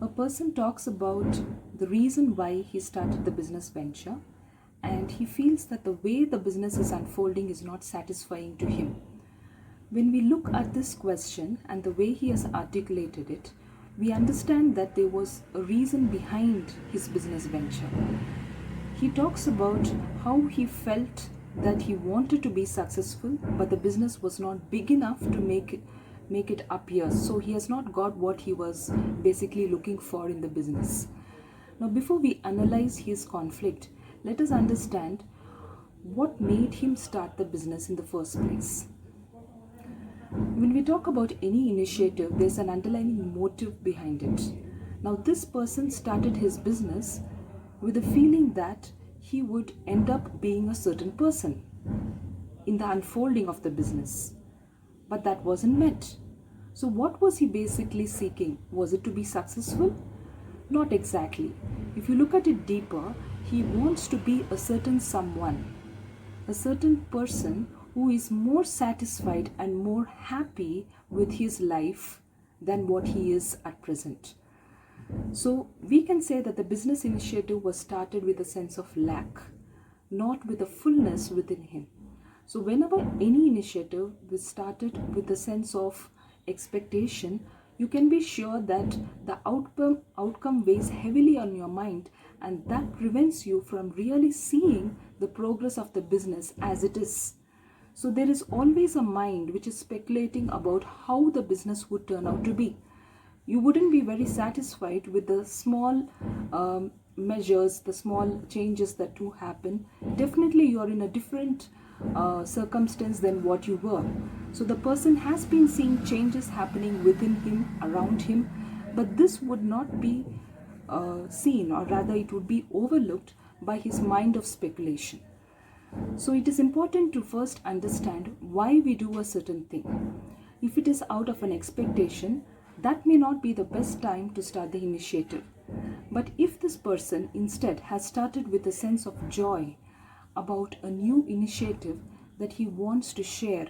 A person talks about the reason why he started the business venture, and he feels that the way the business is unfolding is not satisfying to him. When we look at this question and the way he has articulated it, we understand that there was a reason behind his business venture. He talks about how he felt that he wanted to be successful, but the business was not big enough to make it appear. So he has not got what he was basically looking for in the business. Now, before we analyze his conflict, let us understand what made him start the business in the first place. When we talk about any initiative, there's an underlying motive behind it. Now, this person started his business with the feeling that he would end up being a certain person in the unfolding of the business. But that wasn't met. So what was he basically seeking? Was it to be successful? Not exactly. If you look at it deeper, he wants to be a certain someone, a certain person who is more satisfied and more happy with his life than what he is at present. So we can say that the business initiative was started with a sense of lack, not with a fullness within him. So whenever any initiative was started with a sense of expectation, you can be sure that the outcome weighs heavily on your mind, and that prevents you from really seeing the progress of the business as it is. So there is always a mind which is speculating about how the business would turn out to be. You wouldn't be very satisfied with the small measures, the small changes that do happen. Definitely you are in a different circumstance than what you were. So the person has been seeing changes happening within him, around him, but this would not be seen, or rather it would be overlooked by his mind of speculation. So it is important to first understand why we do a certain thing. If it is out of an expectation, that may not be the best time to start the initiative. But if this person instead has started with a sense of joy about a new initiative that he wants to share,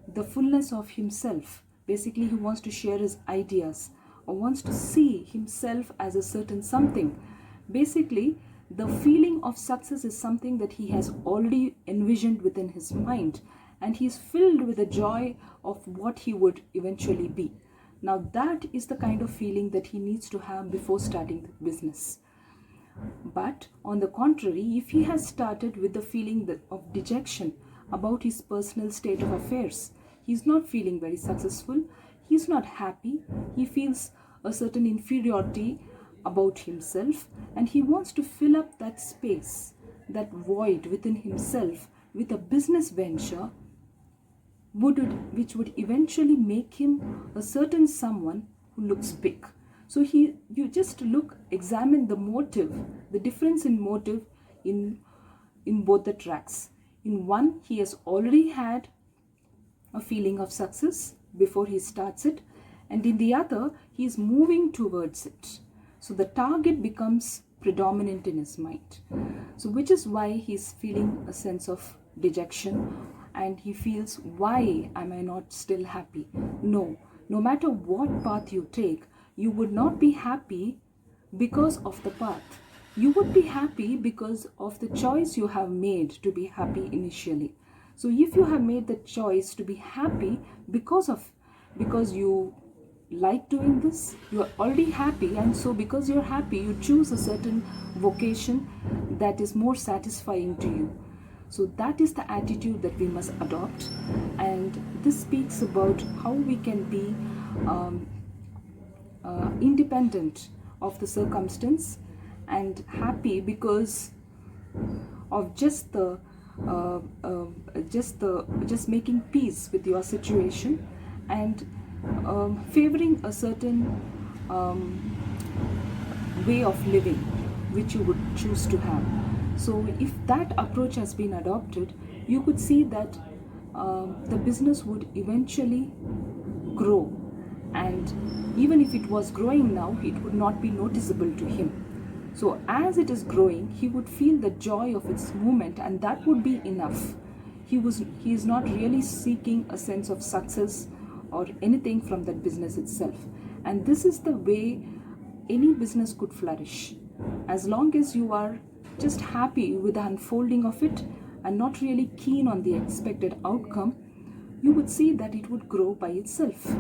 the fullness of himself, basically he wants to share his ideas or wants to see himself as a certain something, basically the feeling of success is something that he has already envisioned within his mind, and he is filled with the joy of what he would eventually be. Now that is the kind of feeling that he needs to have before starting the business. But on the contrary, if he has started with the feeling of dejection about his personal state of affairs, he is not feeling very successful, he is not happy, he feels a certain inferiority about himself, and he wants to fill up that space, that void within himself with a business venture which would eventually make him a certain someone who looks big. So you just examine the motive, the difference in motive in both the tracks. In one, he has already had a feeling of success before he starts it, and in the other, he is moving towards it. So the target becomes predominant in his mind. So which is why he's feeling a sense of dejection, and he feels, why am I not still happy? No matter what path you take, you would not be happy because of the path. You would be happy because of the choice you have made to be happy initially. So if you have made the choice to be happy because you like doing this, you are already happy, and so because you're happy, you choose a certain vocation that is more satisfying to you. So that is the attitude that we must adopt, and this speaks about how we can be independent of the circumstance and happy because of just making peace with your situation and favoring a certain way of living which you would choose to have. So if that approach has been adopted, you could see that the business would eventually grow, and even if it was growing now, it would not be noticeable to him. So as it is growing, he would feel the joy of its movement, and that would be enough. He is not really seeking a sense of success or anything from that business itself. And this is the way any business could flourish. As long as you are just happy with the unfolding of it and not really keen on the expected outcome, you would see that it would grow by itself.